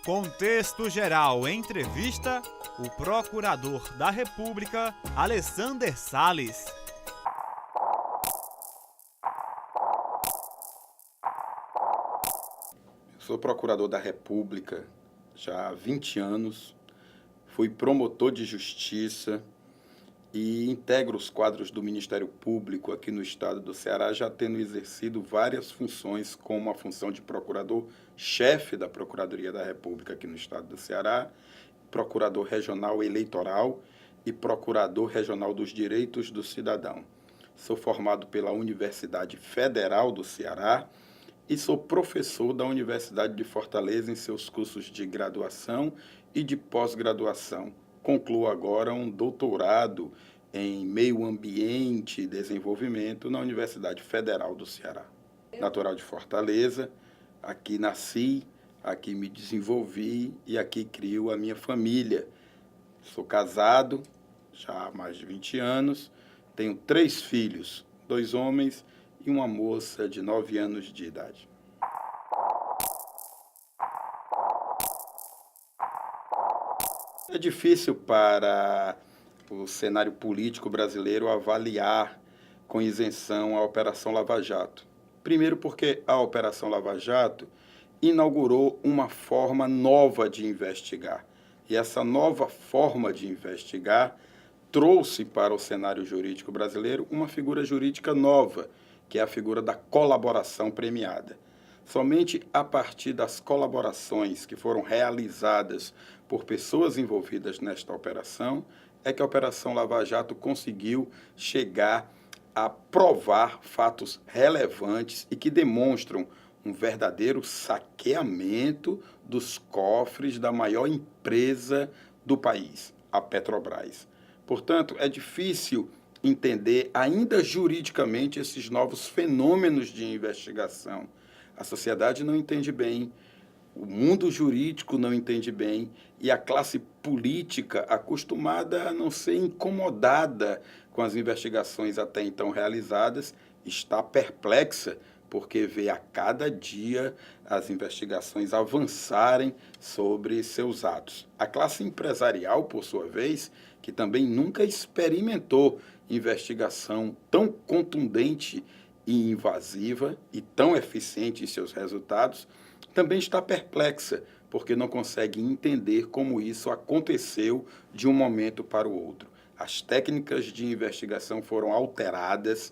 Contexto Geral entrevista o Procurador da República, Alessander Salles. Sou procurador da República já há 20 anos, fui promotor de justiça e integro os quadros do Ministério Público aqui no estado do Ceará, já tendo exercido várias funções, como a função de procurador-chefe da Procuradoria da República aqui no estado do Ceará, procurador regional eleitoral e procurador regional dos direitos do cidadão. Sou formado pela Universidade Federal do Ceará e sou professor da Universidade de Fortaleza em seus cursos de graduação e de pós-graduação. Concluo agora um doutorado em meio ambiente e desenvolvimento na Universidade Federal do Ceará. Natural de Fortaleza, aqui nasci, aqui me desenvolvi e aqui crio a minha família. Sou casado já há mais de 20 anos, tenho 3 filhos, 2 homens e uma moça de 9 anos de idade. É difícil para o cenário político brasileiro avaliar com isenção a Operação Lava Jato. Primeiro porque a Operação Lava Jato inaugurou uma forma nova de investigar. E essa nova forma de investigar trouxe para o cenário jurídico brasileiro uma figura jurídica nova, que é a figura da colaboração premiada. Somente a partir das colaborações que foram realizadas por pessoas envolvidas nesta operação é que a Operação Lava Jato conseguiu chegar a provar fatos relevantes e que demonstram um verdadeiro saqueamento dos cofres da maior empresa do país, a Petrobras. Portanto, é difícil entender ainda juridicamente esses novos fenômenos de investigação. A sociedade não entende bem, o mundo jurídico não entende bem e a classe política, acostumada a não ser incomodada com as investigações até então realizadas, está perplexa porque vê a cada dia as investigações avançarem sobre seus atos. A classe empresarial, por sua vez, que também nunca experimentou investigação tão contundente e invasiva e tão eficiente em seus resultados, também está perplexa, porque não consegue entender como isso aconteceu de um momento para o outro. As técnicas de investigação foram alteradas,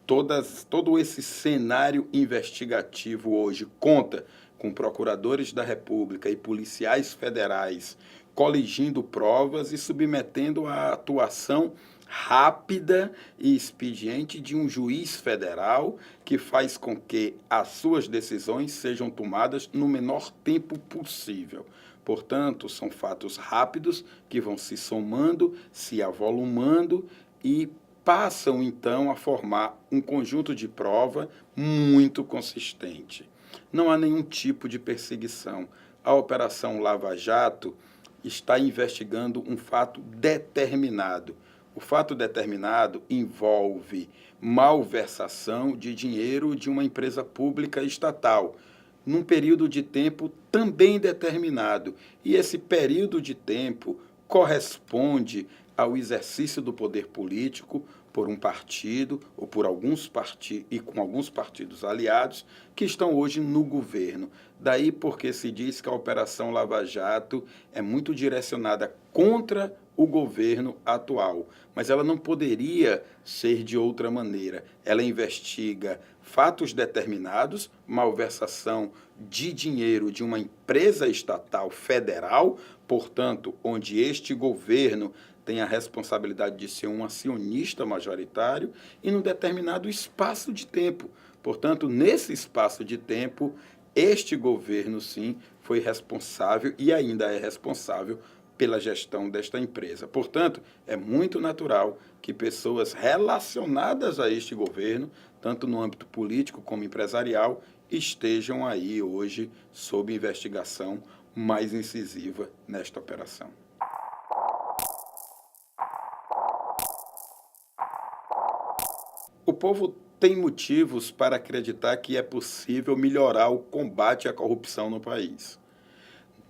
todo esse cenário investigativo hoje conta com procuradores da República e policiais federais coligindo provas e submetendo à atuação rápida e expediente de um juiz federal que faz com que as suas decisões sejam tomadas no menor tempo possível. Portanto, são fatos rápidos que vão se somando, se avolumando e passam então a formar um conjunto de prova muito consistente. Não há nenhum tipo de perseguição. A Operação Lava Jato está investigando um fato determinado. O fato determinado envolve malversação de dinheiro de uma empresa pública estatal, num período de tempo também determinado. E esse período de tempo corresponde ao exercício do poder político por um partido ou por alguns partidos e com alguns partidos aliados que estão hoje no governo. Daí porque se diz que a Operação Lava Jato é muito direcionada contra o governo atual, mas ela não poderia ser de outra maneira. Ela investiga fatos determinados, malversação de dinheiro de uma empresa estatal federal, portanto, onde este governo tem a responsabilidade de ser um acionista majoritário e num determinado espaço de tempo. Portanto, nesse espaço de tempo, este governo, sim, foi responsável e ainda é responsável pela gestão desta empresa. Portanto, é muito natural que pessoas relacionadas a este governo, tanto no âmbito político como empresarial, estejam aí hoje sob investigação mais incisiva nesta operação. O povo tem motivos para acreditar que é possível melhorar o combate à corrupção no país.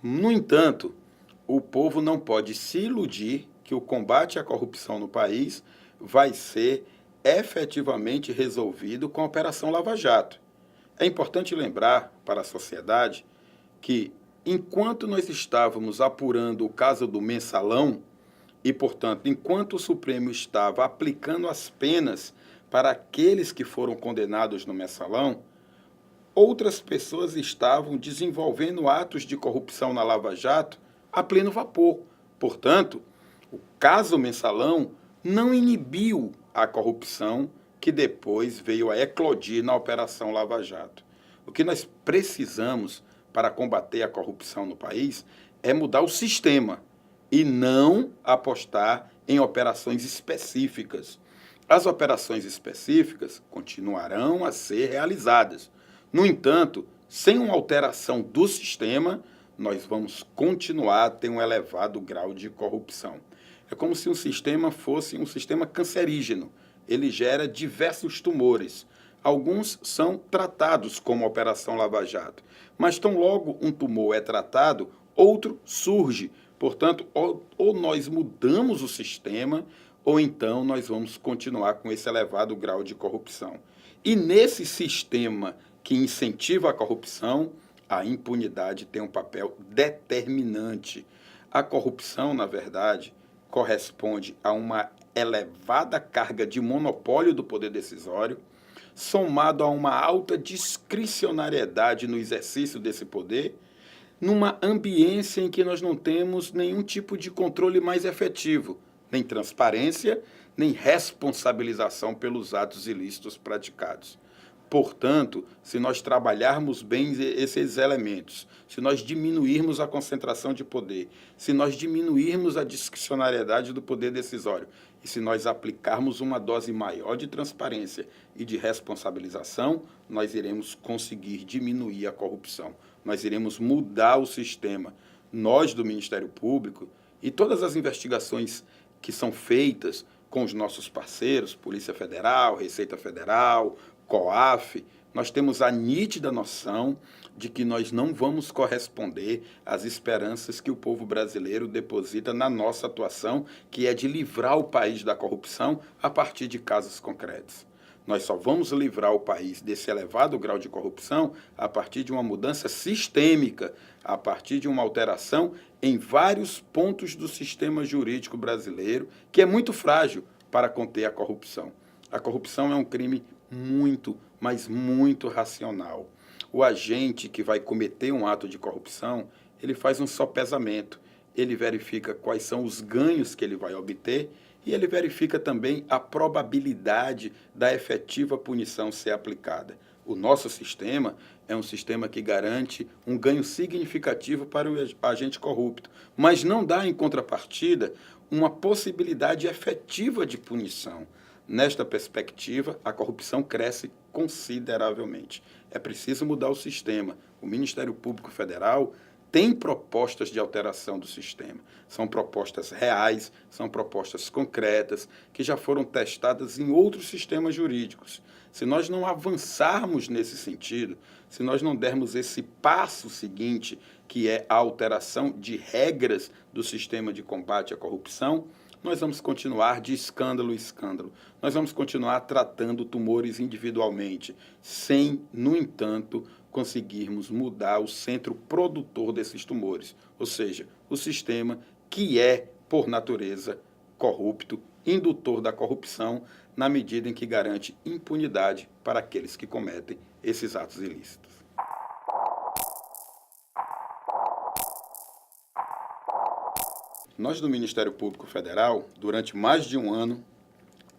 No entanto, o povo não pode se iludir que o combate à corrupção no país vai ser efetivamente resolvido com a Operação Lava Jato. É importante lembrar para a sociedade que, enquanto nós estávamos apurando o caso do Mensalão, e, portanto, enquanto o Supremo estava aplicando as penas para aqueles que foram condenados no Mensalão, outras pessoas estavam desenvolvendo atos de corrupção na Lava Jato a pleno vapor. Portanto, o caso Mensalão não inibiu a corrupção que depois veio a eclodir na Operação Lava Jato. O que nós precisamos para combater a corrupção no país é mudar o sistema e não apostar em operações específicas. As operações específicas continuarão a ser realizadas. No entanto, sem uma alteração do sistema, nós vamos continuar a ter um elevado grau de corrupção. É como se um sistema fosse um sistema cancerígeno. Ele gera diversos tumores. Alguns são tratados como Operação Lava Jato, mas tão logo um tumor é tratado, outro surge. Portanto, ou nós mudamos o sistema, ou então nós vamos continuar com esse elevado grau de corrupção. E nesse sistema que incentiva a corrupção, a impunidade tem um papel determinante. A corrupção, na verdade, corresponde a uma elevada carga de monopólio do poder decisório, somado a uma alta discricionariedade no exercício desse poder, numa ambiência em que nós não temos nenhum tipo de controle mais efetivo, nem transparência, nem responsabilização pelos atos ilícitos praticados. Portanto, se nós trabalharmos bem esses elementos, se nós diminuirmos a concentração de poder, se nós diminuirmos a discricionariedade do poder decisório e se nós aplicarmos uma dose maior de transparência e de responsabilização, nós iremos conseguir diminuir a corrupção. Nós iremos mudar o sistema. Nós, do Ministério Público, e todas as investigações que são feitas com os nossos parceiros, Polícia Federal, Receita Federal, COAF, nós temos a nítida noção de que nós não vamos corresponder às esperanças que o povo brasileiro deposita na nossa atuação, que é de livrar o país da corrupção a partir de casos concretos. Nós só vamos livrar o país desse elevado grau de corrupção a partir de uma mudança sistêmica, a partir de uma alteração em vários pontos do sistema jurídico brasileiro, que é muito frágil para conter a corrupção. A corrupção é um crime muito, mas muito racional. O agente que vai cometer um ato de corrupção, ele faz um sopesamento, ele verifica quais são os ganhos que ele vai obter e ele verifica também a probabilidade da efetiva punição ser aplicada. O nosso sistema é um sistema que garante um ganho significativo para o agente corrupto, mas não dá, em contrapartida, uma possibilidade efetiva de punição. Nesta perspectiva, a corrupção cresce consideravelmente. É preciso mudar o sistema. O Ministério Público Federal tem propostas de alteração do sistema. São propostas reais, são propostas concretas, que já foram testadas em outros sistemas jurídicos. Se nós não avançarmos nesse sentido, se nós não dermos esse passo seguinte, que é a alteração de regras do sistema de combate à corrupção, nós vamos continuar de escândalo em escândalo. Nós vamos continuar tratando tumores individualmente, sem, no entanto, conseguirmos mudar o centro produtor desses tumores, ou seja, o sistema que é, por natureza, corrupto, indutor da corrupção, na medida em que garante impunidade para aqueles que cometem esses atos ilícitos. Nós do Ministério Público Federal, durante mais de um ano,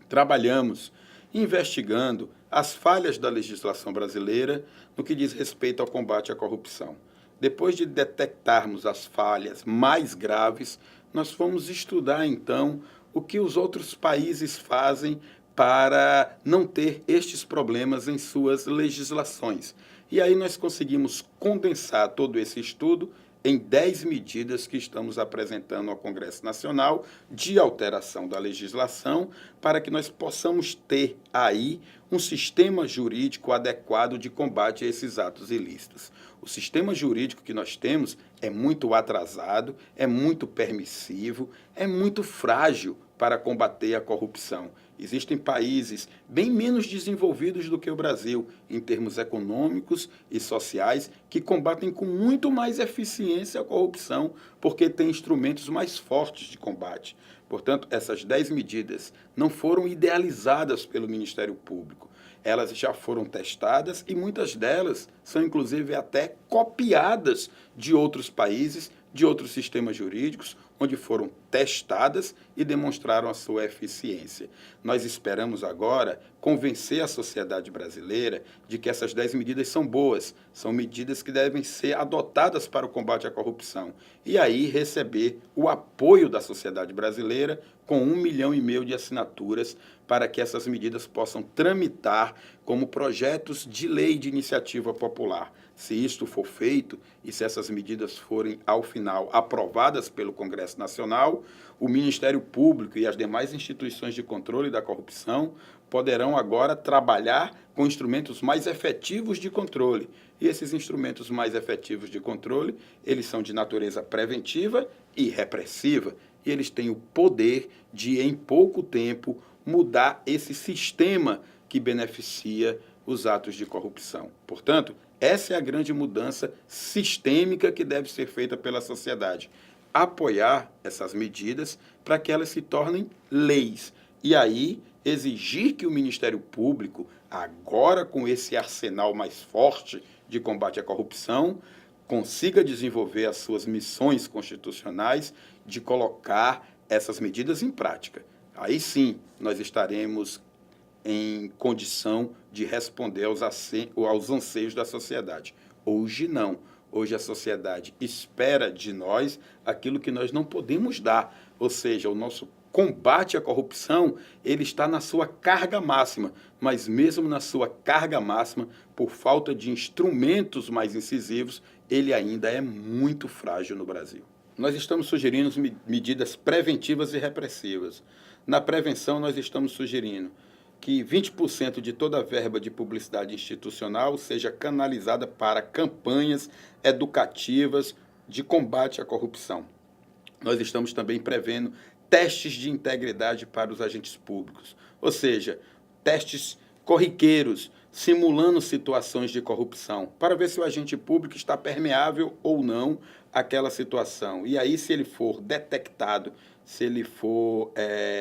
trabalhamos investigando as falhas da legislação brasileira no que diz respeito ao combate à corrupção. Depois de detectarmos as falhas mais graves, nós fomos estudar, então, o que os outros países fazem para não ter estes problemas em suas legislações. E aí nós conseguimos condensar todo esse estudo em 10 medidas que estamos apresentando ao Congresso Nacional de alteração da legislação para que nós possamos ter aí um sistema jurídico adequado de combate a esses atos ilícitos. O sistema jurídico que nós temos é muito atrasado, é muito permissivo, é muito frágil para combater a corrupção. Existem países bem menos desenvolvidos do que o Brasil, em termos econômicos e sociais, que combatem com muito mais eficiência a corrupção, porque têm instrumentos mais fortes de combate. Portanto, essas 10 medidas não foram idealizadas pelo Ministério Público. Elas já foram testadas e muitas delas são, inclusive, até copiadas de outros países, de outros sistemas jurídicos, onde foram testadas e demonstraram a sua eficiência. Nós esperamos agora convencer a sociedade brasileira de que essas 10 medidas são boas, são medidas que devem ser adotadas para o combate à corrupção. E aí receber o apoio da sociedade brasileira com 1,5 milhão de assinaturas para que essas medidas possam tramitar como projetos de lei de iniciativa popular. Se isto for feito e se essas medidas forem, ao final, aprovadas pelo Congresso Nacional, o Ministério Público e as demais instituições de controle da corrupção poderão agora trabalhar com instrumentos mais efetivos de controle. E esses instrumentos mais efetivos de controle, eles são de natureza preventiva e repressiva. E eles têm o poder de, em pouco tempo, mudar esse sistema que beneficia os atos de corrupção. Portanto, essa é a grande mudança sistêmica que deve ser feita pela sociedade. Apoiar essas medidas para que elas se tornem leis. E aí, exigir que o Ministério Público, agora com esse arsenal mais forte de combate à corrupção, consiga desenvolver as suas missões constitucionais de colocar essas medidas em prática. Aí sim, nós estaremos em condição de responder aos anseios da sociedade. Hoje não. Hoje a sociedade espera de nós aquilo que nós não podemos dar, ou seja, o nosso combate à corrupção, ele está na sua carga máxima, mas mesmo na sua carga máxima, por falta de instrumentos mais incisivos, ele ainda é muito frágil no Brasil. Nós estamos sugerindo medidas preventivas e repressivas. Na prevenção, nós estamos sugerindo que 20% de toda a verba de publicidade institucional seja canalizada para campanhas educativas de combate à corrupção. Nós estamos também prevendo testes de integridade para os agentes públicos, ou seja, testes corriqueiros, simulando situações de corrupção, para ver se o agente público está permeável ou não àquela situação. E aí, se ele for detectado, se ele for,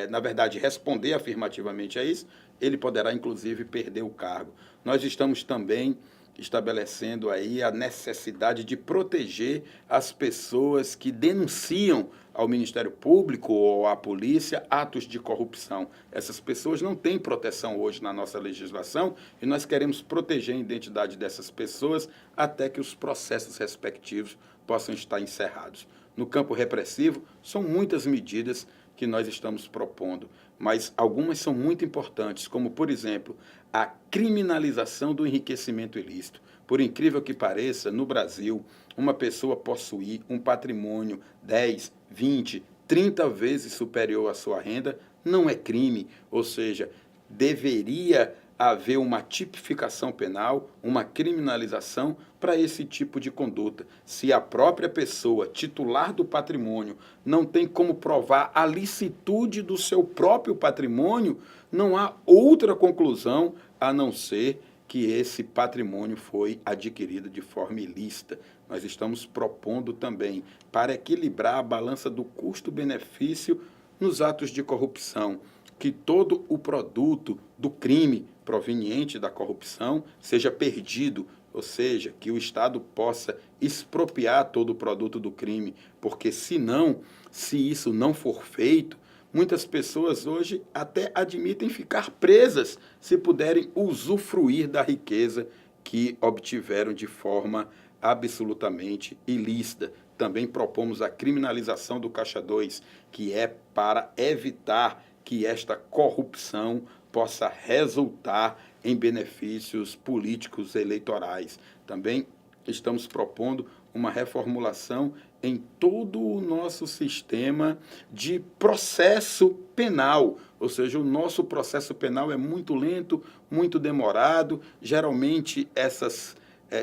na verdade, responder afirmativamente a isso, ele poderá, inclusive, perder o cargo. Nós estamos também estabelecendo aí a necessidade de proteger as pessoas que denunciam ao Ministério Público ou à polícia atos de corrupção. Essas pessoas não têm proteção hoje na nossa legislação e nós queremos proteger a identidade dessas pessoas até que os processos respectivos possam estar encerrados. No campo repressivo, são muitas medidas que nós estamos propondo, mas algumas são muito importantes, como, por exemplo, a criminalização do enriquecimento ilícito. Por incrível que pareça, no Brasil, uma pessoa possuir um patrimônio 10, 20, 30 vezes superior à sua renda não é crime, ou seja, deveria haver uma tipificação penal, uma criminalização para esse tipo de conduta. Se a própria pessoa, titular do patrimônio, não tem como provar a licitude do seu próprio patrimônio, não há outra conclusão a não ser que esse patrimônio foi adquirido de forma ilícita. Nós estamos propondo também, para equilibrar a balança do custo-benefício nos atos de corrupção, que todo o produto do crime proveniente da corrupção seja perdido, ou seja, que o Estado possa expropriar todo o produto do crime, porque senão, se isso não for feito, muitas pessoas hoje até admitem ficar presas se puderem usufruir da riqueza que obtiveram de forma absolutamente ilícita. Também propomos a criminalização do Caixa 2, que é para evitar que esta corrupção possa resultar em benefícios políticos eleitorais. Também estamos propondo uma reformulação em todo o nosso sistema de processo penal, ou seja, o nosso processo penal é muito lento, muito demorado, geralmente essas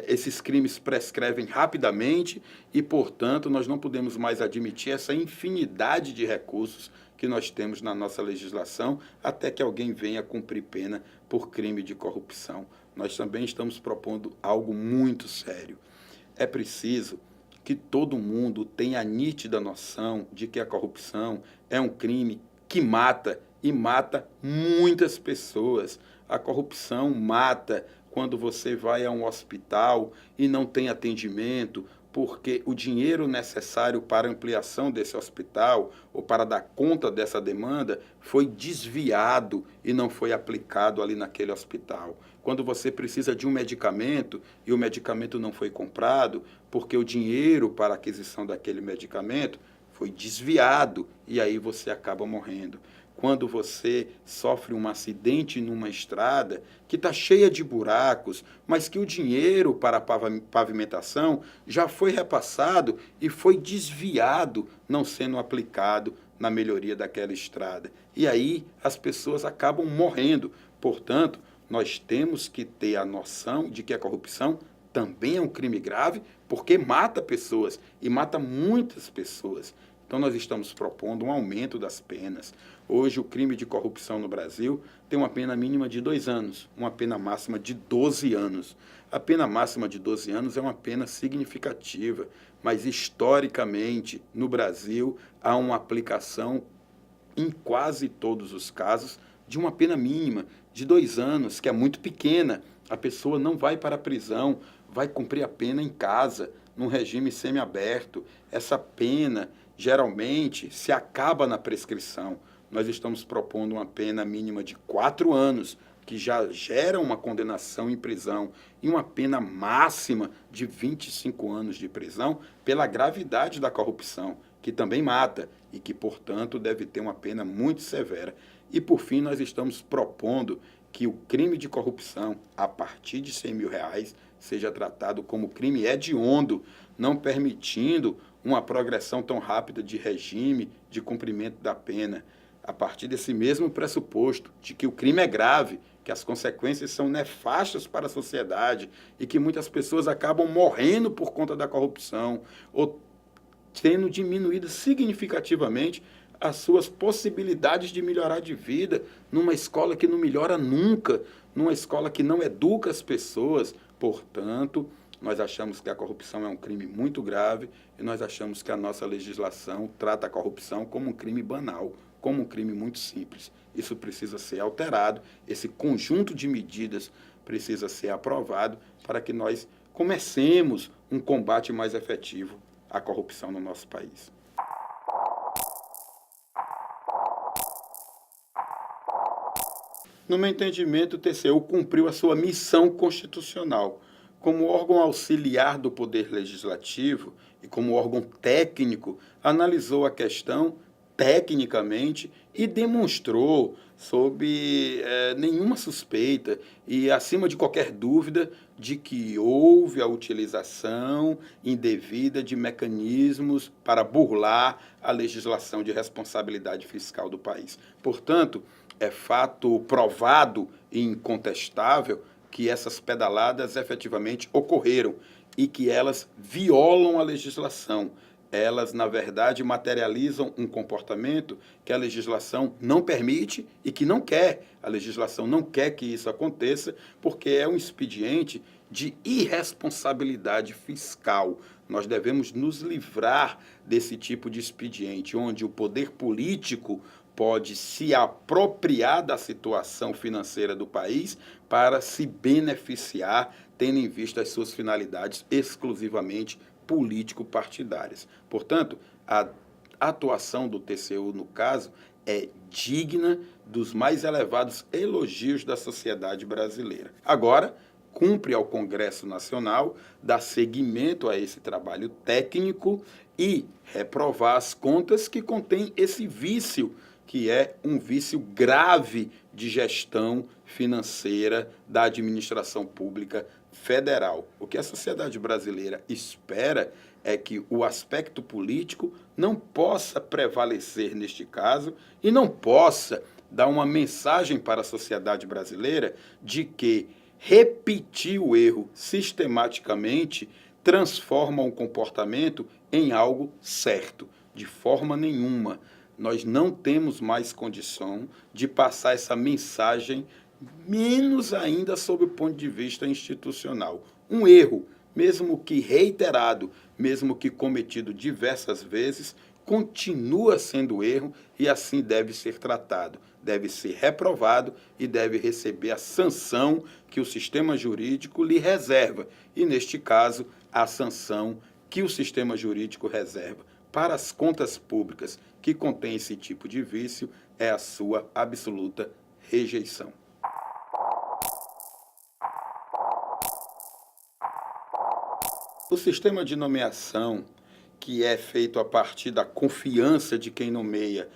esses crimes prescrevem rapidamente e, portanto, nós não podemos mais admitir essa infinidade de recursos que nós temos na nossa legislação até que alguém venha cumprir pena por crime de corrupção. Nós também estamos propondo algo muito sério. É preciso que todo mundo tenha a nítida noção de que a corrupção é um crime que mata e mata muitas pessoas. A corrupção mata quando você vai a um hospital e não tem atendimento, porque o dinheiro necessário para a ampliação desse hospital ou para dar conta dessa demanda foi desviado e não foi aplicado ali naquele hospital. Quando você precisa de um medicamento e o medicamento não foi comprado, porque o dinheiro para a aquisição daquele medicamento foi desviado e aí você acaba morrendo. Quando você sofre um acidente numa estrada que está cheia de buracos, mas que o dinheiro para a pavimentação já foi repassado e foi desviado, não sendo aplicado na melhoria daquela estrada. E aí as pessoas acabam morrendo. Portanto, nós temos que ter a noção de que a corrupção também é um crime grave, porque mata pessoas e mata muitas pessoas. Então, nós estamos propondo um aumento das penas. Hoje, o crime de corrupção no Brasil tem uma pena mínima de 2 anos, uma pena máxima de 12 anos. A pena máxima de 12 anos é uma pena significativa, mas, historicamente, no Brasil, há uma aplicação, em quase todos os casos, de uma pena mínima de 2 anos, que é muito pequena. A pessoa não vai para a prisão, vai cumprir a pena em casa, num regime semiaberto. Essa pena geralmente se acaba na prescrição. Nós estamos propondo uma pena mínima de 4 anos, que já gera uma condenação em prisão, e uma pena máxima de 25 anos de prisão pela gravidade da corrupção, que também mata e que, portanto, deve ter uma pena muito severa. E, por fim, nós estamos propondo que o crime de corrupção, a partir de R$ 100.000, seja tratado como crime hediondo, não permitindo uma progressão tão rápida de regime de cumprimento da pena, a partir desse mesmo pressuposto de que o crime é grave, que as consequências são nefastas para a sociedade e que muitas pessoas acabam morrendo por conta da corrupção ou tendo diminuído significativamente as suas possibilidades de melhorar de vida numa escola que não melhora nunca, numa escola que não educa as pessoas. Portanto, nós achamos que a corrupção é um crime muito grave e nós achamos que a nossa legislação trata a corrupção como um crime banal, como um crime muito simples. Isso precisa ser alterado, esse conjunto de medidas precisa ser aprovado para que nós comecemos um combate mais efetivo à corrupção no nosso país. No meu entendimento, o TCU cumpriu a sua missão constitucional. Como órgão auxiliar do Poder Legislativo e como órgão técnico, analisou a questão tecnicamente e demonstrou, sob nenhuma suspeita e acima de qualquer dúvida, de que houve a utilização indevida de mecanismos para burlar a legislação de responsabilidade fiscal do país. Portanto, é fato provado e incontestável que essas pedaladas efetivamente ocorreram e que elas violam a legislação. Elas, na verdade, materializam um comportamento que a legislação não permite e que não quer. A legislação não quer que isso aconteça porque é um expediente de irresponsabilidade fiscal. Nós devemos nos livrar desse tipo de expediente, onde o poder político pode se apropriar da situação financeira do país para se beneficiar, tendo em vista as suas finalidades exclusivamente político-partidárias. Portanto, a atuação do TCU, no caso, é digna dos mais elevados elogios da sociedade brasileira. Agora, cumpre ao Congresso Nacional dar seguimento a esse trabalho técnico e reprovar as contas que contêm esse vício, que é um vício grave de gestão financeira da administração pública federal. O que a sociedade brasileira espera é que o aspecto político não possa prevalecer neste caso e não possa dar uma mensagem para a sociedade brasileira de que Repetir o erro sistematicamente transforma um comportamento em algo certo. De forma nenhuma, nós não temos mais condição de passar essa mensagem, menos ainda sob o ponto de vista institucional. Um erro, mesmo que reiterado, mesmo que cometido diversas vezes, continua sendo erro e assim deve ser tratado. Deve ser reprovado e deve receber a sanção que o sistema jurídico lhe reserva. E, neste caso, a sanção que o sistema jurídico reserva para as contas públicas que contêm esse tipo de vício é a sua absoluta rejeição. O sistema de nomeação, que é feito a partir da confiança de quem nomeia,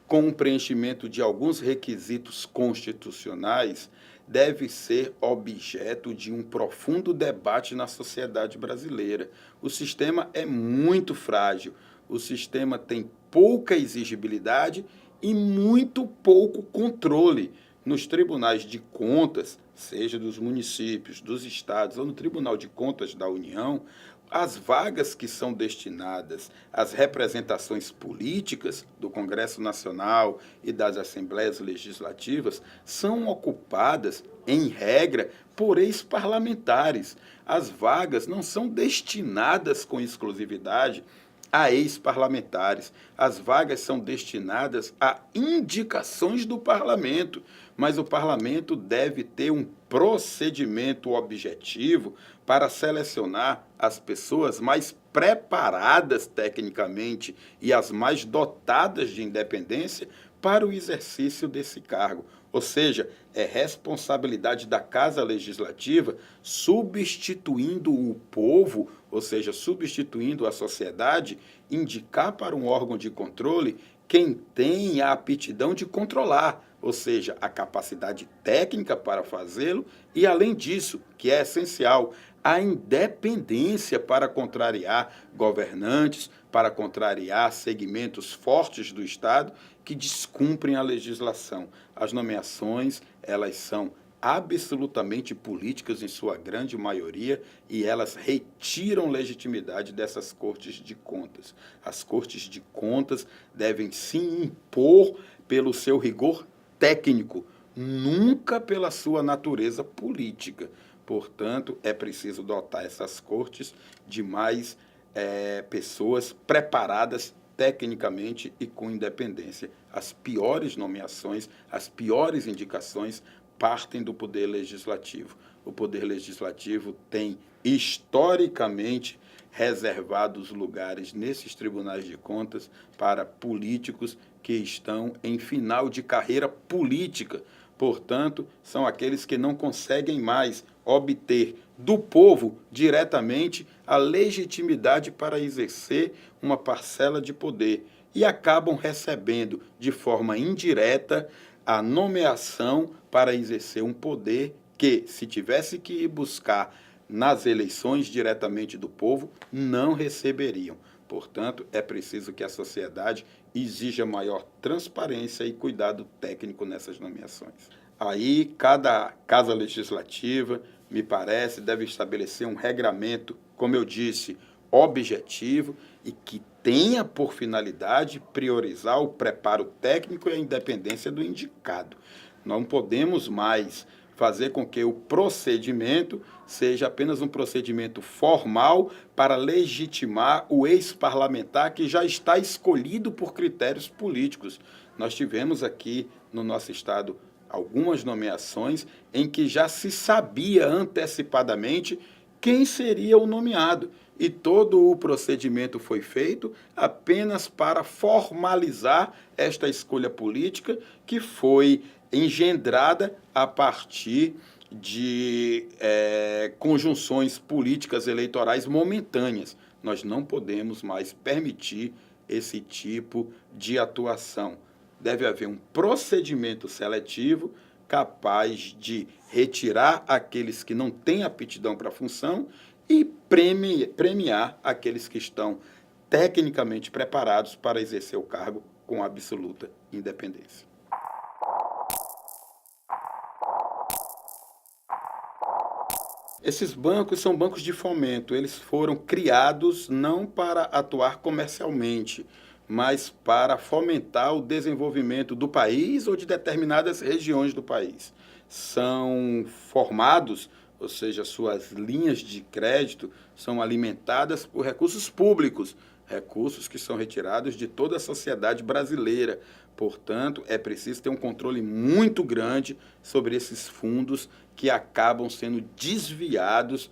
com o preenchimento de alguns requisitos constitucionais, deve ser objeto de um profundo debate na sociedade brasileira. O sistema é muito frágil, o sistema tem pouca exigibilidade e muito pouco controle. Nos tribunais de contas, seja dos municípios, dos estados ou no Tribunal de Contas da União, as vagas que são destinadas às representações políticas do Congresso Nacional e das Assembleias Legislativas são ocupadas, em regra, por ex-parlamentares. As vagas não são destinadas com exclusividade a ex-parlamentares. As vagas são destinadas a indicações do parlamento, mas o parlamento deve ter um procedimento objetivo para selecionar as pessoas mais preparadas tecnicamente e as mais dotadas de independência para o exercício desse cargo. Ou seja, é responsabilidade da Casa Legislativa, substituindo o povo, ou seja, substituindo a sociedade, indicar para um órgão de controle quem tem a aptidão de controlar, ou seja, a capacidade técnica para fazê-lo e, além disso, que é essencial, a independência para contrariar governantes, para contrariar segmentos fortes do Estado que descumprem a legislação. As nomeações, elas são absolutamente políticas em sua grande maioria e elas retiram legitimidade dessas cortes de contas. As cortes de contas devem se impor pelo seu rigor técnico, nunca pela sua natureza política. Portanto, é preciso dotar essas cortes de mais pessoas preparadas tecnicamente e com independência. As piores nomeações, as piores indicações partem do Poder Legislativo. O Poder Legislativo tem, historicamente, reservado os lugares nesses tribunais de contas para políticos que estão em final de carreira política. Portanto, são aqueles que não conseguem mais obter do povo diretamente a legitimidade para exercer uma parcela de poder e acabam recebendo de forma indireta a nomeação para exercer um poder que, se tivesse que ir buscar nas eleições diretamente do povo, não receberiam. Portanto, é preciso que a sociedade exija maior transparência e cuidado técnico nessas nomeações. Aí, cada casa legislativa, me parece, deve estabelecer um regramento, como eu disse, objetivo e que tenha por finalidade priorizar o preparo técnico e a independência do indicado. Não podemos mais fazer com que o procedimento seja apenas um procedimento formal para legitimar o ex-parlamentar que já está escolhido por critérios políticos. Nós tivemos aqui no nosso estado algumas nomeações em que já se sabia antecipadamente quem seria o nomeado. E todo o procedimento foi feito apenas para formalizar esta escolha política que foi engendrada a partir de conjunções políticas eleitorais momentâneas. Nós não podemos mais permitir esse tipo de atuação. Deve haver um procedimento seletivo capaz de retirar aqueles que não têm aptidão para a função e premiar aqueles que estão tecnicamente preparados para exercer o cargo com absoluta independência. Esses bancos são bancos de fomento. Eles foram criados não para atuar comercialmente, mas para fomentar o desenvolvimento do país ou de determinadas regiões do país. São formados, ou seja, suas linhas de crédito são alimentadas por recursos públicos, recursos que são retirados de toda a sociedade brasileira. Portanto, é preciso ter um controle muito grande sobre esses fundos que acabam sendo desviados,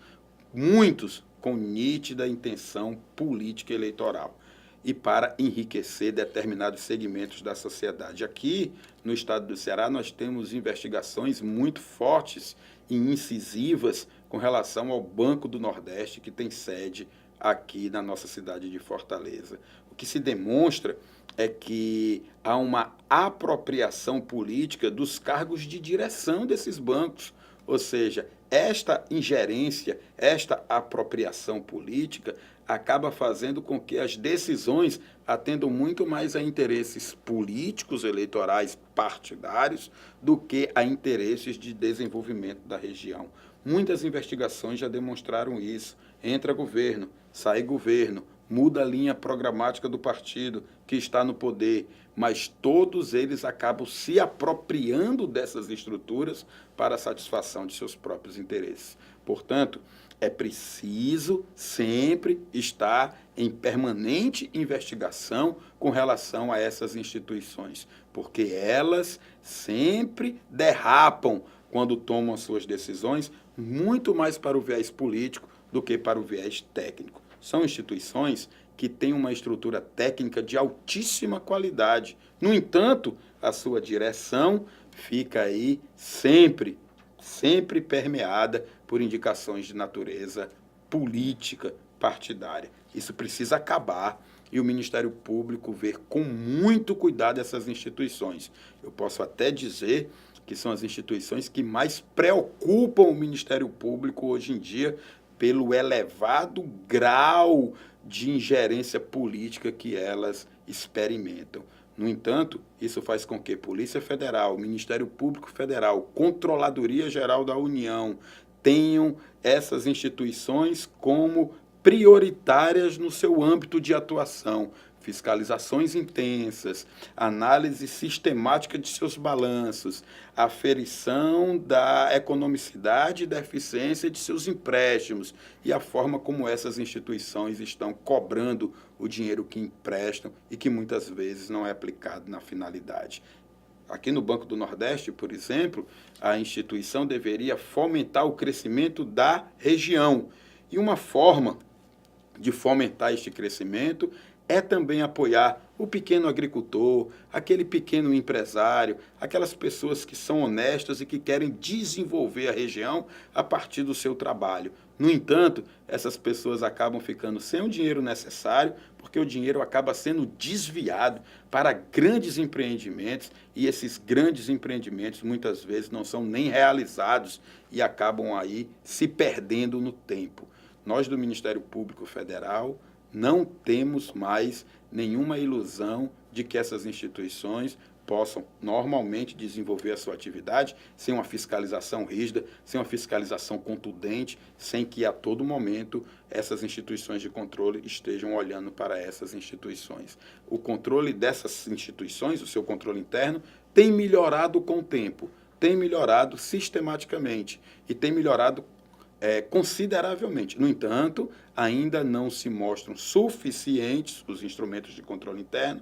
muitos com nítida intenção política eleitoral e para enriquecer determinados segmentos da sociedade. Aqui no estado do Ceará nós temos investigações muito fortes e incisivas com relação ao Banco do Nordeste, que tem sede aqui na nossa cidade de Fortaleza. O que se demonstra é que há uma apropriação política dos cargos de direção desses bancos. Ou seja, esta ingerência, esta apropriação política acaba fazendo com que as decisões atendam muito mais a interesses políticos, eleitorais, partidários, do que a interesses de desenvolvimento da região. Muitas investigações já demonstraram isso. Entra governo, sai governo, muda a linha programática do partido que está no poder, mas todos eles acabam se apropriando dessas estruturas para a satisfação de seus próprios interesses. Portanto, é preciso sempre estar em permanente investigação com relação a essas instituições, porque elas sempre derrapam quando tomam suas decisões, muito mais para o viés político do que para o viés técnico. São instituições que têm uma estrutura técnica de altíssima qualidade. No entanto, a sua direção fica aí sempre permeada por indicações de natureza política, partidária. Isso precisa acabar e o Ministério Público ver com muito cuidado essas instituições. Eu posso até dizer que são as instituições que mais preocupam o Ministério Público hoje em dia pelo elevado grau de ingerência política que elas experimentam. No entanto, isso faz com que Polícia Federal, Ministério Público Federal, Controladoria Geral da União tenham essas instituições como prioritárias no seu âmbito de atuação. Fiscalizações intensas, análise sistemática de seus balanços, aferição da economicidade e da eficiência de seus empréstimos e a forma como essas instituições estão cobrando o dinheiro que emprestam e que muitas vezes não é aplicado na finalidade. Aqui no Banco do Nordeste, por exemplo, a instituição deveria fomentar o crescimento da região. E uma forma de fomentar este crescimento é também apoiar o pequeno agricultor, aquele pequeno empresário, aquelas pessoas que são honestas e que querem desenvolver a região a partir do seu trabalho. No entanto, essas pessoas acabam ficando sem o dinheiro necessário, porque o dinheiro acaba sendo desviado para grandes empreendimentos e esses grandes empreendimentos muitas vezes não são nem realizados e acabam aí se perdendo no tempo. Nós do Ministério Público Federal não temos mais nenhuma ilusão de que essas instituições possam normalmente desenvolver a sua atividade sem uma fiscalização rígida, sem uma fiscalização contundente, sem que a todo momento essas instituições de controle estejam olhando para essas instituições. O controle dessas instituições, o seu controle interno, tem melhorado com o tempo, tem melhorado sistematicamente e tem melhorado consideravelmente. No entanto, ainda não se mostram suficientes os instrumentos de controle interno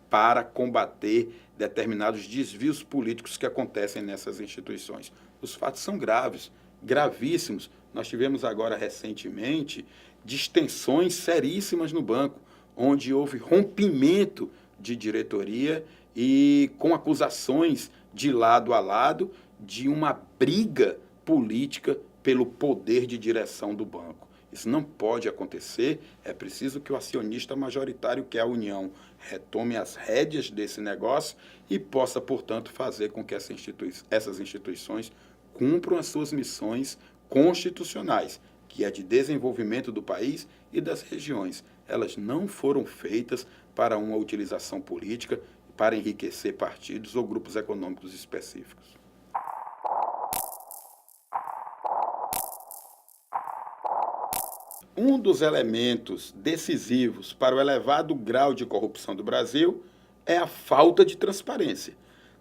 para combater determinados desvios políticos que acontecem nessas instituições. Os fatos são graves, gravíssimos. Nós tivemos agora recentemente distensões seríssimas no banco, onde houve rompimento de diretoria e com acusações de lado a lado de uma briga política pelo poder de direção do banco. Isso não pode acontecer, é preciso que o acionista majoritário, que é a União, retome as rédeas desse negócio e possa, portanto, fazer com que essas instituições cumpram as suas missões constitucionais, que é de desenvolvimento do país e das regiões. Elas não foram feitas para uma utilização política, para enriquecer partidos ou grupos econômicos específicos. um dos elementos decisivos para o elevado grau de corrupção do Brasil é a falta de transparência.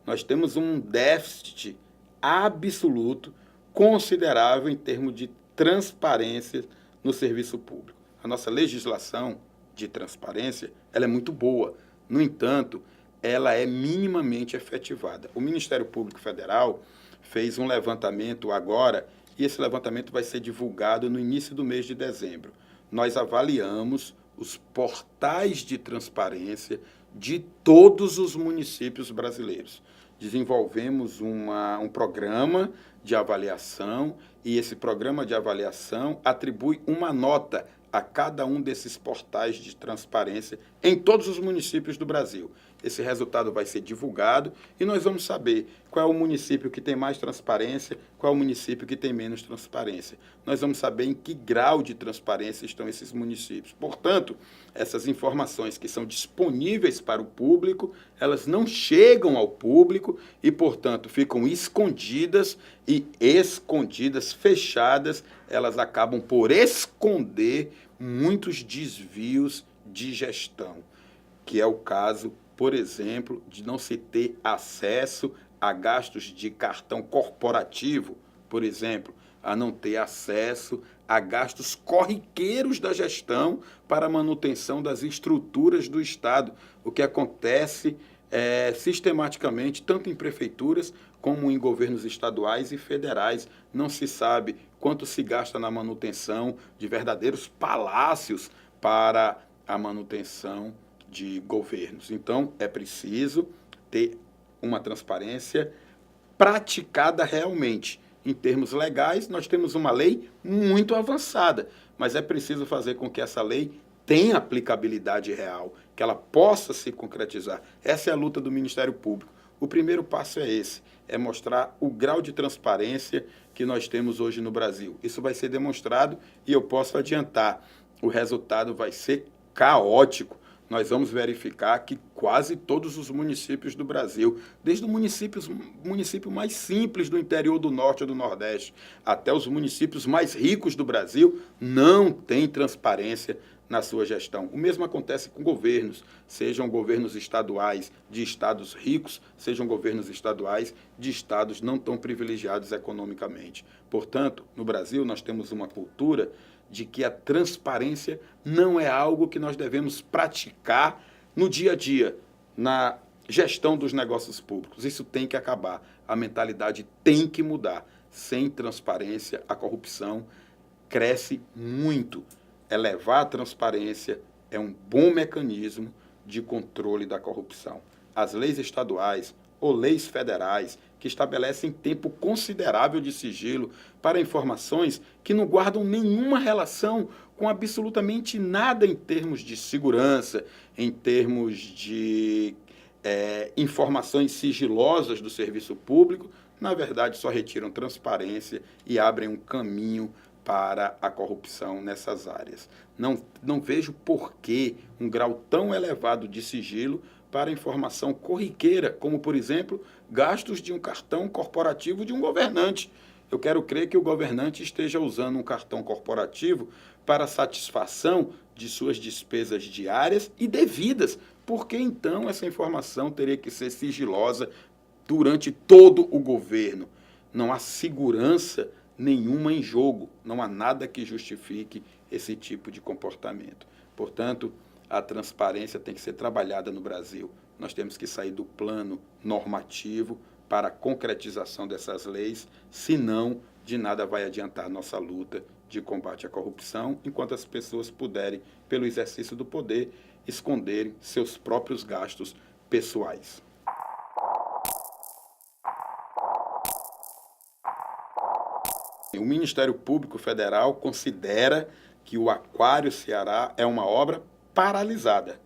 Nós temos um déficit absoluto, considerável em termos de transparência no serviço público. A nossa legislação de transparência, ela é muito boa. No entanto, ela é minimamente efetivada. O Ministério Público Federal fez um levantamento agora, e esse levantamento vai ser divulgado no início do mês de dezembro. Nós avaliamos os portais de transparência de todos os municípios brasileiros. Desenvolvemos um programa de avaliação, e esse programa de avaliação atribui uma nota a cada um desses portais de transparência em todos os municípios do Brasil. Esse resultado vai ser divulgado e nós vamos saber qual é o município que tem mais transparência, qual é o município que tem menos transparência. Nós vamos saber em que grau de transparência estão esses municípios. Portanto, essas informações que são disponíveis para o público, elas não chegam ao público e, portanto, ficam escondidas, fechadas, elas acabam por esconder muitos desvios de gestão, que é o caso, por exemplo, de não se ter acesso a gastos de cartão corporativo, por exemplo, a não ter acesso a gastos corriqueiros da gestão para a manutenção das estruturas do Estado, o que acontece sistematicamente, tanto em prefeituras como em governos estaduais e federais. Não se sabe quanto se gasta na manutenção de verdadeiros palácios para a manutenção de governos. Então, é preciso ter uma transparência praticada realmente. Em termos legais, nós temos uma lei muito avançada, mas é preciso fazer com que essa lei tenha aplicabilidade real, que ela possa se concretizar. Essa é a luta do Ministério Público. O primeiro passo é esse, é mostrar o grau de transparência que nós temos hoje no Brasil. Isso vai ser demonstrado e eu posso adiantar, o resultado vai ser caótico. Nós vamos verificar que quase todos os municípios do Brasil, desde o município mais simples do interior do Norte ou do Nordeste, até os municípios mais ricos do Brasil, não têm transparência na sua gestão. O mesmo acontece com governos, sejam governos estaduais de estados ricos, sejam governos estaduais de estados não tão privilegiados economicamente. Portanto, no Brasil, nós temos uma cultura de que a transparência não é algo que nós devemos praticar no dia a dia, na gestão dos negócios públicos. Isso tem que acabar. A mentalidade tem que mudar. Sem transparência, a corrupção cresce muito. Elevar a transparência é um bom mecanismo de controle da corrupção. As leis estaduais ou leis federais que estabelecem tempo considerável de sigilo para informações que não guardam nenhuma relação com absolutamente nada em termos de segurança, em termos de informações sigilosas do serviço público, na verdade só retiram transparência e abrem um caminho para a corrupção nessas áreas. Não vejo por que um grau tão elevado de sigilo para informação corriqueira, como, por exemplo, gastos de um cartão corporativo de um governante. Eu quero crer que o governante esteja usando um cartão corporativo para satisfação de suas despesas diárias e devidas. Por que, então, essa informação teria que ser sigilosa durante todo o governo? Não há segurança nenhuma em jogo, não há nada que justifique esse tipo de comportamento. Portanto, a transparência tem que ser trabalhada no Brasil. Nós temos que sair do plano normativo para a concretização dessas leis, senão de nada vai adiantar a nossa luta de combate à corrupção, enquanto as pessoas puderem, pelo exercício do poder, esconderem seus próprios gastos pessoais. O Ministério Público Federal considera que o Aquário Ceará é uma obra paralisada,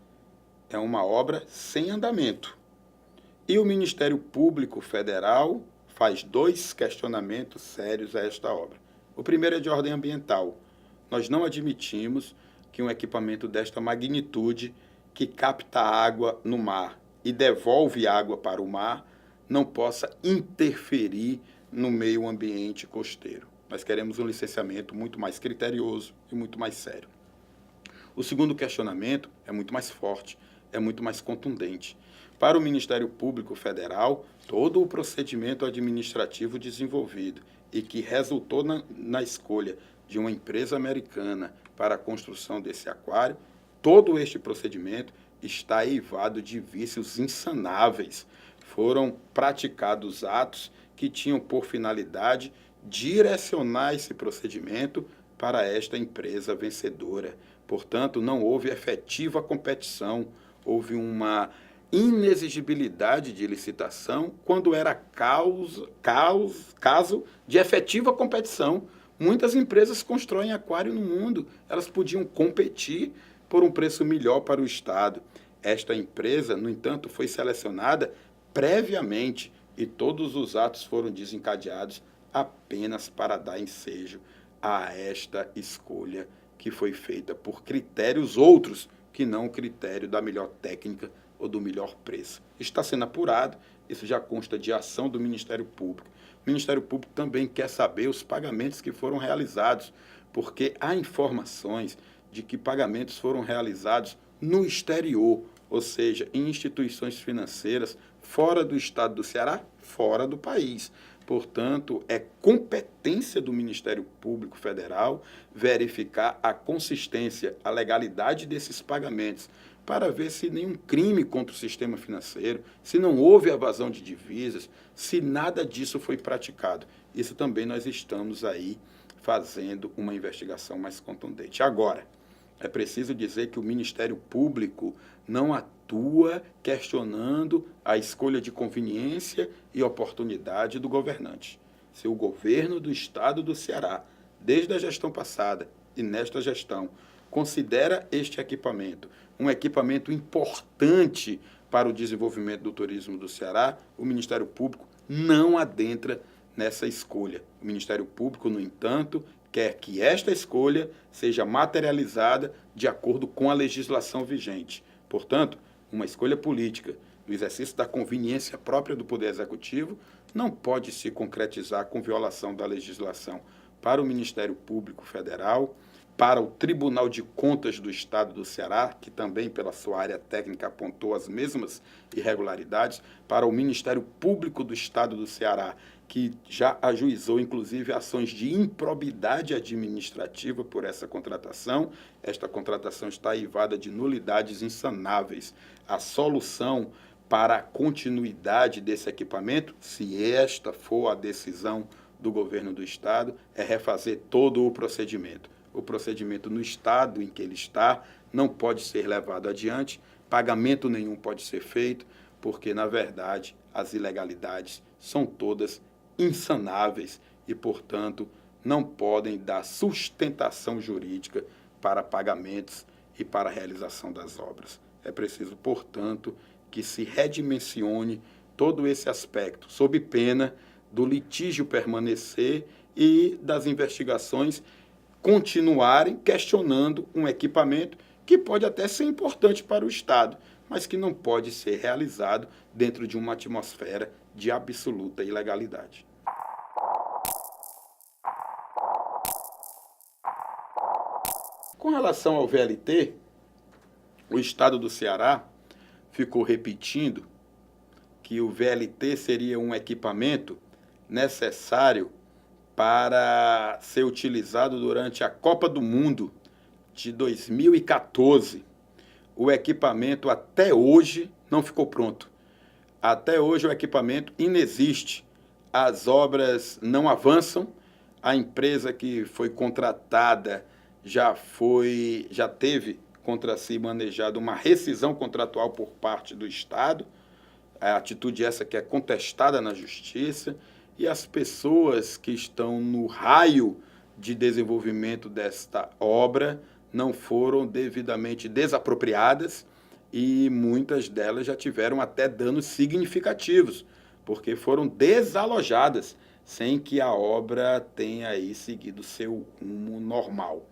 é uma obra sem andamento. E o Ministério Público Federal faz 2 questionamentos sérios a esta obra. O primeiro é de ordem ambiental. Nós não admitimos que um equipamento desta magnitude, que capta água no mar e devolve água para o mar, não possa interferir no meio ambiente costeiro. Nós queremos um licenciamento muito mais criterioso e muito mais sério. O segundo questionamento é muito mais forte, é muito mais contundente. Para o Ministério Público Federal, todo o procedimento administrativo desenvolvido e que resultou na escolha de uma empresa americana para a construção desse aquário, todo este procedimento está eivado de vícios insanáveis. Foram praticados atos que tinham por finalidade direcionar esse procedimento para esta empresa vencedora. Portanto, não houve efetiva competição, houve uma inexigibilidade de licitação quando era caso de efetiva competição. Muitas empresas constroem aquário no mundo, elas podiam competir por um preço melhor para o Estado. Esta empresa, no entanto, foi selecionada previamente e todos os atos foram desencadeados apenas para dar ensejo a esta escolha que foi feita por critérios outros que não o critério da melhor técnica ou do melhor preço. Está sendo apurado, isso já consta de ação do Ministério Público. O Ministério Público também quer saber os pagamentos que foram realizados, porque há informações de que pagamentos foram realizados no exterior, ou seja, em instituições financeiras fora do Estado do Ceará, fora do país. Portanto, é competência do Ministério Público Federal verificar a consistência, a legalidade desses pagamentos, para ver se nenhum crime contra o sistema financeiro, se não houve evasão de divisas, se nada disso foi praticado. Isso também nós estamos aí fazendo uma investigação mais contundente. Agora, é preciso dizer que o Ministério Público não atua questionando a escolha de conveniência e oportunidade do governante. Se o governo do Estado do Ceará, desde a gestão passada e nesta gestão, considera este equipamento um equipamento importante para o desenvolvimento do turismo do Ceará, o Ministério Público não adentra nessa escolha. O Ministério Público, no entanto, quer que esta escolha seja materializada de acordo com a legislação vigente. Portanto, uma escolha política no exercício da conveniência própria do Poder Executivo não pode se concretizar com violação da legislação para o Ministério Público Federal, para o Tribunal de Contas do Estado do Ceará, que também, pela sua área técnica, apontou as mesmas irregularidades, para o Ministério Público do Estado do Ceará, que já ajuizou, inclusive, ações de improbidade administrativa por essa contratação. Esta contratação está eivada de nulidades insanáveis. A solução para a continuidade desse equipamento, se esta for a decisão do governo do Estado, é refazer todo o procedimento. O procedimento no estado em que ele está não pode ser levado adiante, pagamento nenhum pode ser feito, porque, na verdade, as ilegalidades são todas insanáveis e, portanto, não podem dar sustentação jurídica para pagamentos e para a realização das obras. É preciso, portanto, que se redimensione todo esse aspecto, sob pena do litígio permanecer e das investigações continuarem questionando um equipamento que pode até ser importante para o Estado, mas que não pode ser realizado dentro de uma atmosfera de absoluta ilegalidade. Com relação ao VLT, o Estado do Ceará ficou repetindo que o VLT seria um equipamento necessário para ser utilizado durante a Copa do Mundo de 2014. O equipamento até hoje não ficou pronto. Até hoje o equipamento inexiste. As obras não avançam. A empresa que foi contratada já teve contra si manejado uma rescisão contratual por parte do Estado. A atitude essa que é contestada na Justiça. E as pessoas que estão no raio de desenvolvimento desta obra não foram devidamente desapropriadas e muitas delas já tiveram até danos significativos, porque foram desalojadas sem que a obra tenha aí seguido seu rumo normal.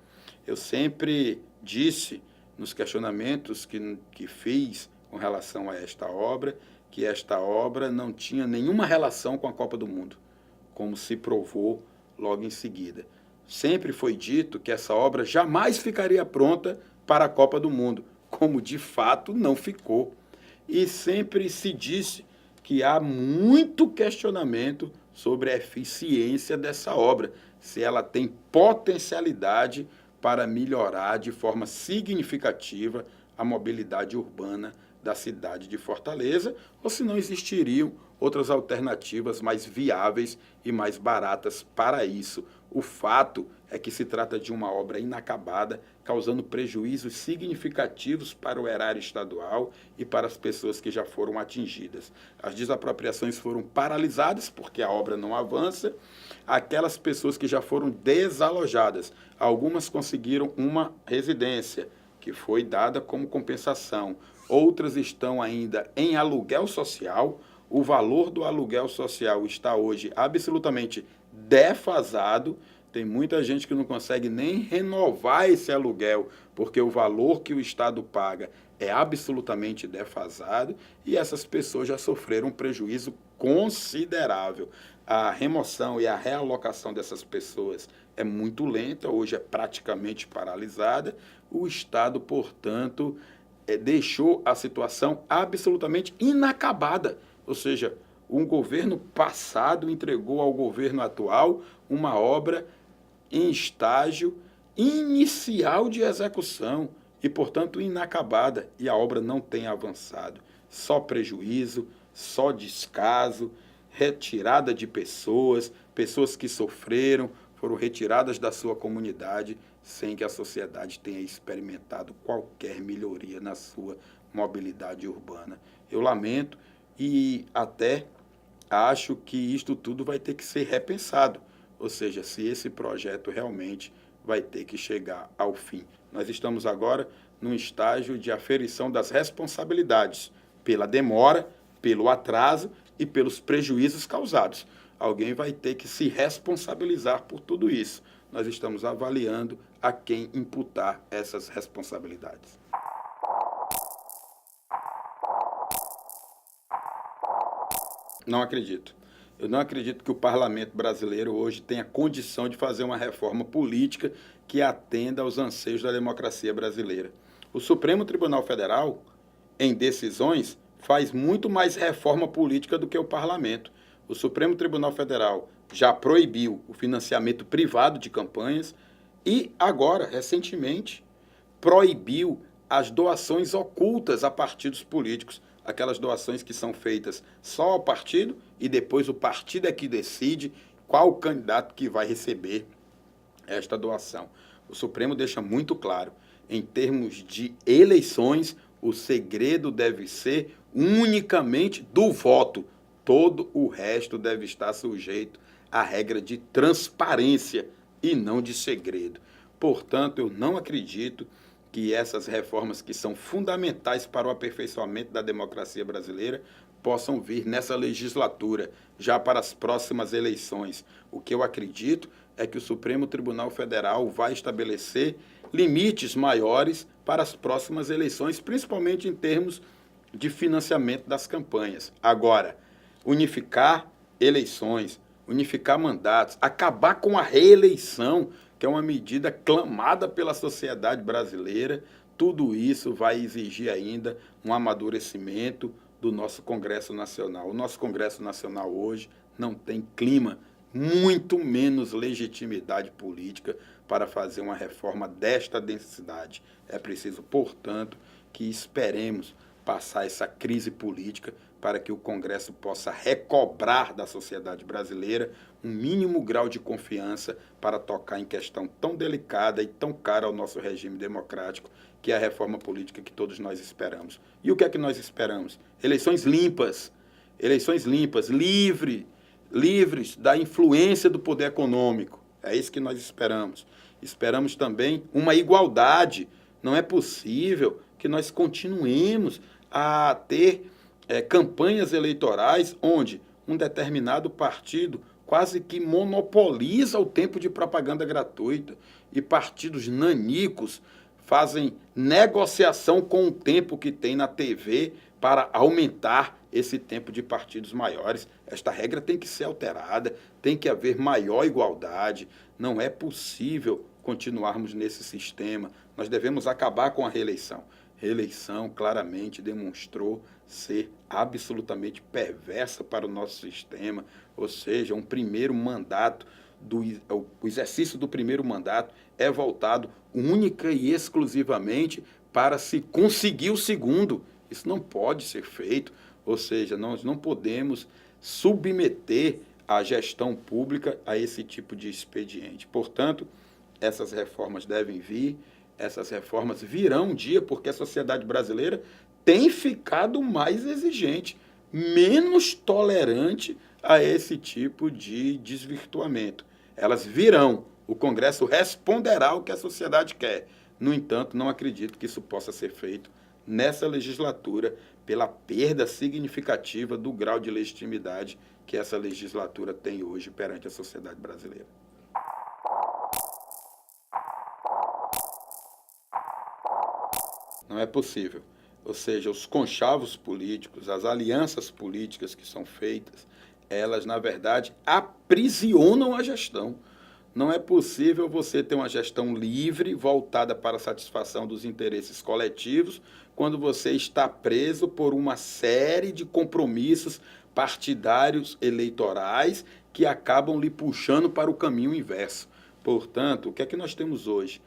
Eu sempre disse nos questionamentos que fiz com relação a esta obra, que esta obra não tinha nenhuma relação com a Copa do Mundo, como se provou logo em seguida. Sempre foi dito que essa obra jamais ficaria pronta para a Copa do Mundo, como de fato não ficou. E sempre se disse que há muito questionamento sobre a eficiência dessa obra, se ela tem potencialidade para melhorar de forma significativa a mobilidade urbana da cidade de Fortaleza, ou se não existiriam outras alternativas mais viáveis e mais baratas para isso. O fato é que se trata de uma obra inacabada, causando prejuízos significativos para o erário estadual e para as pessoas que já foram atingidas. As desapropriações foram paralisadas porque a obra não avança. Aquelas pessoas que já foram desalojadas, algumas conseguiram uma residência, que foi dada como compensação. Outras estão ainda em aluguel social. O valor do aluguel social está hoje absolutamente defasado. Tem muita gente que não consegue nem renovar esse aluguel, porque o valor que o Estado paga é absolutamente defasado e essas pessoas já sofreram um prejuízo considerável. A remoção e a realocação dessas pessoas é muito lenta, hoje é praticamente paralisada. O Estado, portanto, deixou a situação absolutamente inacabada. Ou seja, um governo passado entregou ao governo atual uma obra em estágio inicial de execução e, portanto, inacabada. E a obra não tem avançado. Só prejuízo, só descaso, retirada de pessoas, pessoas que sofreram, foram retiradas da sua comunidade sem que a sociedade tenha experimentado qualquer melhoria na sua mobilidade urbana. Eu lamento e até acho que isto tudo vai ter que ser repensado, ou seja, se esse projeto realmente vai ter que chegar ao fim. Nós estamos agora num estágio de aferição das responsabilidades pela demora, pelo atraso e pelos prejuízos causados. Alguém vai ter que se responsabilizar por tudo isso. Nós estamos avaliando a quem imputar essas responsabilidades. Não acredito. Eu não acredito que o parlamento brasileiro hoje tenha condição de fazer uma reforma política que atenda aos anseios da democracia brasileira. O Supremo Tribunal Federal, em decisões, faz muito mais reforma política do que o parlamento. O Supremo Tribunal Federal já proibiu o financiamento privado de campanhas e agora, recentemente, proibiu as doações ocultas a partidos políticos, aquelas doações que são feitas só ao partido e depois o partido é que decide qual candidato que vai receber esta doação. O Supremo deixa muito claro, em termos de eleições, o segredo deve ser unicamente do voto. Todo o resto deve estar sujeito à regra de transparência e não de segredo. Portanto, eu não acredito que essas reformas que são fundamentais para o aperfeiçoamento da democracia brasileira possam vir nessa legislatura, já para as próximas eleições. O que eu acredito é que o Supremo Tribunal Federal vai estabelecer limites maiores para as próximas eleições, principalmente em termos de financiamento das campanhas. Agora, unificar eleições, unificar mandatos, acabar com a reeleição, que é uma medida clamada pela sociedade brasileira, tudo isso vai exigir ainda um amadurecimento do nosso Congresso Nacional. O nosso Congresso Nacional hoje não tem clima, muito menos legitimidade política para fazer uma reforma desta densidade. É preciso, portanto, que esperemos passar essa crise política para que o Congresso possa recobrar da sociedade brasileira um mínimo grau de confiança para tocar em questão tão delicada e tão cara ao nosso regime democrático, que é a reforma política que todos nós esperamos. E o que é que nós esperamos? Eleições limpas, livres da influência do poder econômico. É isso que nós esperamos. Esperamos também uma igualdade. Não é possível que nós continuemos a ter campanhas eleitorais onde um determinado partido quase que monopoliza o tempo de propaganda gratuita e partidos nanicos fazem negociação com o tempo que tem na TV para aumentar esse tempo de partidos maiores. Esta regra tem que ser alterada, tem que haver maior igualdade. Não é possível continuarmos nesse sistema. Nós devemos acabar com a reeleição. Reeleição claramente demonstrou ser absolutamente perversa para o nosso sistema, ou seja, um primeiro mandato, o exercício do primeiro mandato é voltado única e exclusivamente para se conseguir o segundo. Isso não pode ser feito, ou seja, nós não podemos submeter a gestão pública a esse tipo de expediente. Portanto, essas reformas devem vir, essas reformas virão um dia, porque a sociedade brasileira tem ficado mais exigente, menos tolerante a esse tipo de desvirtuamento. Elas virão, o Congresso responderá ao que a sociedade quer. No entanto, não acredito que isso possa ser feito nessa legislatura, pela perda significativa do grau de legitimidade que essa legislatura tem hoje perante a sociedade brasileira. Não é possível. Ou seja, os conchavos políticos, as alianças políticas que são feitas, elas, na verdade, aprisionam a gestão. Não é possível você ter uma gestão livre, voltada para a satisfação dos interesses coletivos, quando você está preso por uma série de compromissos partidários eleitorais que acabam lhe puxando para o caminho inverso. Portanto, o que é que nós temos hoje?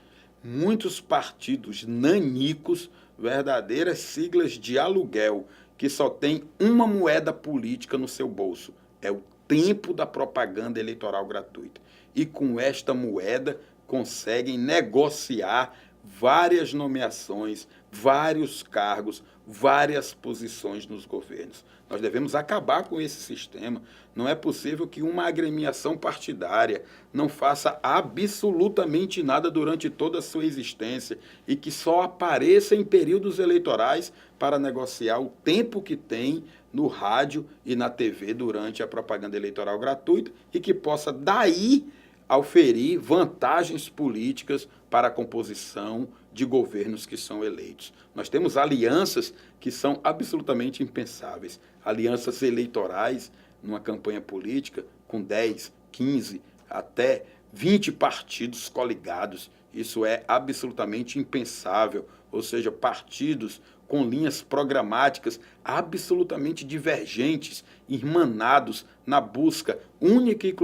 Muitos partidos nanicos, verdadeiras siglas de aluguel, que só tem uma moeda política no seu bolso. É o tempo da propaganda eleitoral gratuita. E com esta moeda conseguem negociar várias nomeações, vários cargos, várias posições nos governos. Nós devemos acabar com esse sistema. Não é possível que uma agremiação partidária não faça absolutamente nada durante toda a sua existência e que só apareça em períodos eleitorais para negociar o tempo que tem no rádio e na TV durante a propaganda eleitoral gratuita e que possa daí auferir vantagens políticas para a composição de governos que são eleitos. Nós temos alianças que são absolutamente impensáveis. Alianças eleitorais numa campanha política com 10, 15, até 20 partidos coligados. Isso é absolutamente impensável. Ou seja, partidos com linhas programáticas absolutamente divergentes, irmanados na busca única e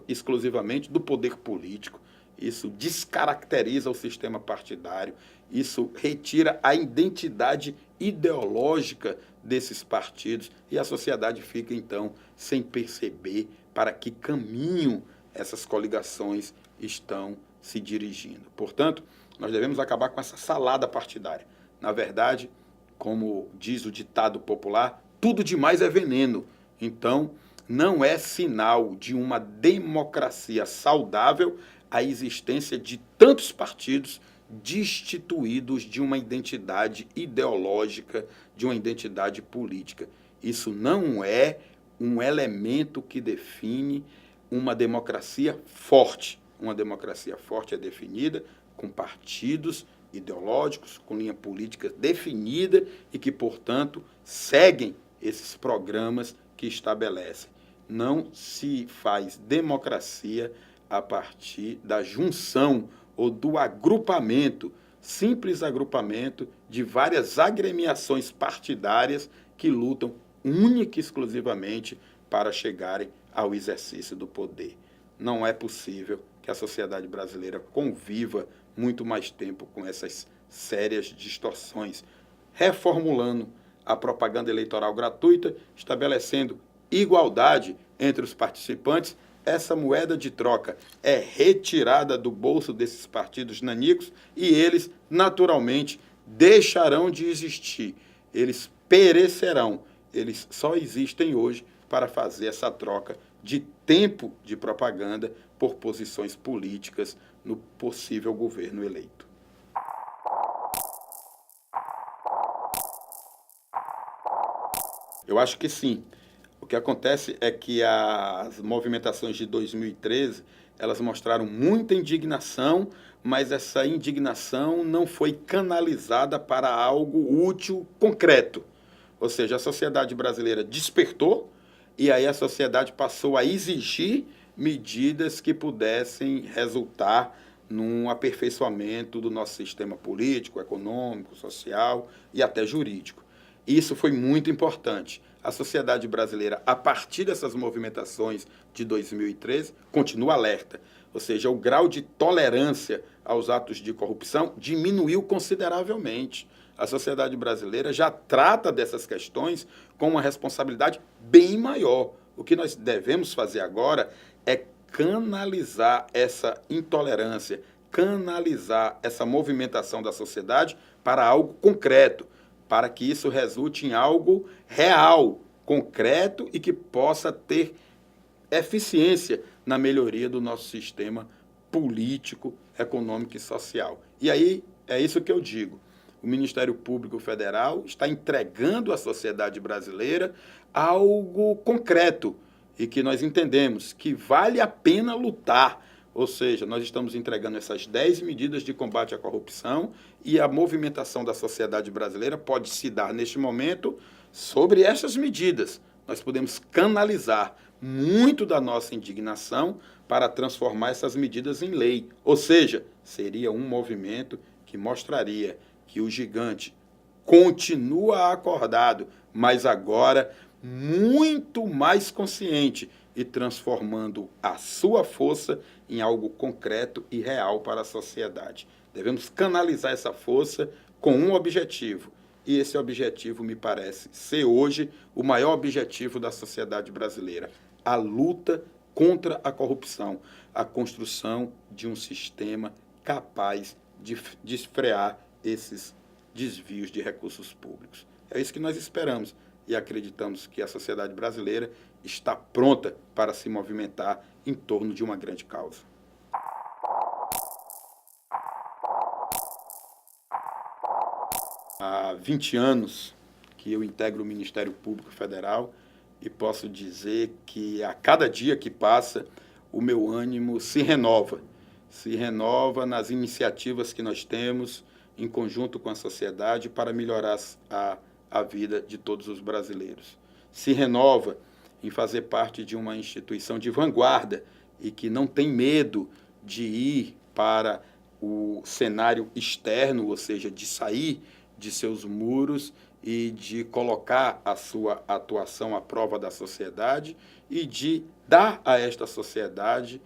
exclusivamente do poder político. Isso descaracteriza o sistema partidário, isso retira a identidade ideológica desses partidos e a sociedade fica, então, sem perceber para que caminho essas coligações estão se dirigindo. Portanto, nós devemos acabar com essa salada partidária. Na verdade, como diz o ditado popular, tudo demais é veneno. Então, não é sinal de uma democracia saudável a existência de tantos partidos destituídos de uma identidade ideológica, de uma identidade política. Isso não é um elemento que define uma democracia forte. Uma democracia forte é definida com partidos ideológicos, com linha política definida e que, portanto, seguem esses programas que estabelecem. Não se faz democracia a partir da junção ou do agrupamento, simples agrupamento de várias agremiações partidárias que lutam única e exclusivamente para chegarem ao exercício do poder. Não é possível que a sociedade brasileira conviva muito mais tempo com essas sérias distorções, reformulando a propaganda eleitoral gratuita, estabelecendo igualdade entre os participantes. Essa moeda de troca é retirada do bolso desses partidos nanicos e eles, naturalmente, deixarão de existir. Eles perecerão. Eles só existem hoje para fazer essa troca de tempo de propaganda por posições políticas no possível governo eleito. Eu acho que sim. O que acontece é que as movimentações de 2013, elas mostraram muita indignação, mas essa indignação não foi canalizada para algo útil, concreto. Ou seja, a sociedade brasileira despertou e aí a sociedade passou a exigir medidas que pudessem resultar num aperfeiçoamento do nosso sistema político, econômico, social e até jurídico. Isso foi muito importante. A sociedade brasileira, a partir dessas movimentações de 2013, continua alerta. Ou seja, o grau de tolerância aos atos de corrupção diminuiu consideravelmente. A sociedade brasileira já trata dessas questões com uma responsabilidade bem maior. O que nós devemos fazer agora é canalizar essa intolerância, canalizar essa movimentação da sociedade para algo concreto, para que isso resulte em algo real, concreto e que possa ter eficiência na melhoria do nosso sistema político, econômico e social. E aí é isso que eu digo. O Ministério Público Federal está entregando à sociedade brasileira algo concreto e que nós entendemos que vale a pena lutar. Ou seja, nós estamos entregando essas 10 medidas de combate à corrupção e a movimentação da sociedade brasileira pode se dar, neste momento, sobre essas medidas. Nós podemos canalizar muito da nossa indignação para transformar essas medidas em lei. Ou seja, seria um movimento que mostraria que o gigante continua acordado, mas agora muito mais consciente e transformando a sua força em algo concreto e real para a sociedade. Devemos canalizar essa força com um objetivo, e esse objetivo me parece ser hoje o maior objetivo da sociedade brasileira: a luta contra a corrupção, a construção de um sistema capaz de frear esses desvios de recursos públicos. É isso que nós esperamos e acreditamos que a sociedade brasileira está pronta para se movimentar em torno de uma grande causa. Há 20 anos que eu integro o Ministério Público Federal e posso dizer que a cada dia que passa o meu ânimo se renova nas iniciativas que nós temos em conjunto com a sociedade para melhorar a vida de todos os brasileiros. Se renova em fazer parte de uma instituição de vanguarda e que não tem medo de ir para o cenário externo, ou seja, de sair de seus muros e de colocar a sua atuação à prova da sociedade e de dar a esta sociedade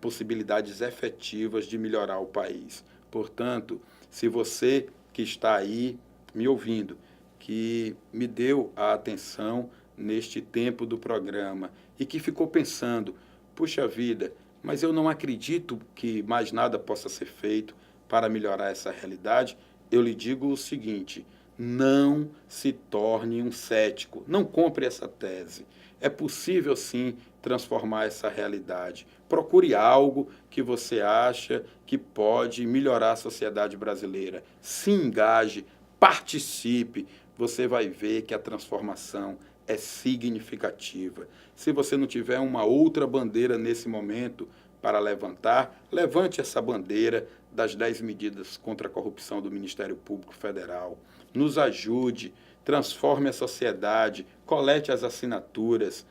possibilidades efetivas de melhorar o país. Portanto, se você que está aí me ouvindo, que me deu a atenção neste tempo do programa e que ficou pensando, puxa vida, mas eu não acredito que mais nada possa ser feito para melhorar essa realidade, eu lhe digo o seguinte: não se torne um cético, não compre essa tese. É possível, sim, transformar essa realidade. Procure algo que você acha que pode melhorar a sociedade brasileira. Se engaje, participe, você vai ver que a transformação é significativa. Se você não tiver uma outra bandeira nesse momento para levantar, levante essa bandeira das 10 medidas contra a corrupção do Ministério Público Federal. Nos ajude, transforme a sociedade, colete as assinaturas,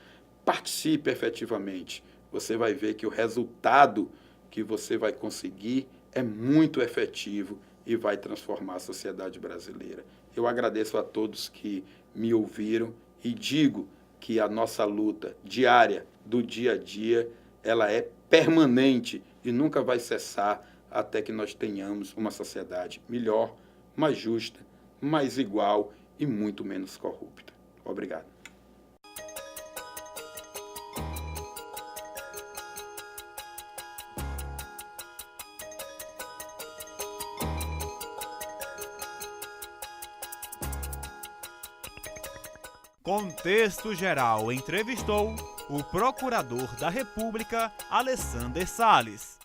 participe efetivamente. Você vai ver que o resultado que você vai conseguir é muito efetivo e vai transformar a sociedade brasileira. Eu agradeço a todos que me ouviram e digo que a nossa luta diária, do dia a dia, ela é permanente e nunca vai cessar até que nós tenhamos uma sociedade melhor, mais justa, mais igual e muito menos corrupta. Obrigado. Contexto Geral entrevistou o Procurador da República, Alessander Salles.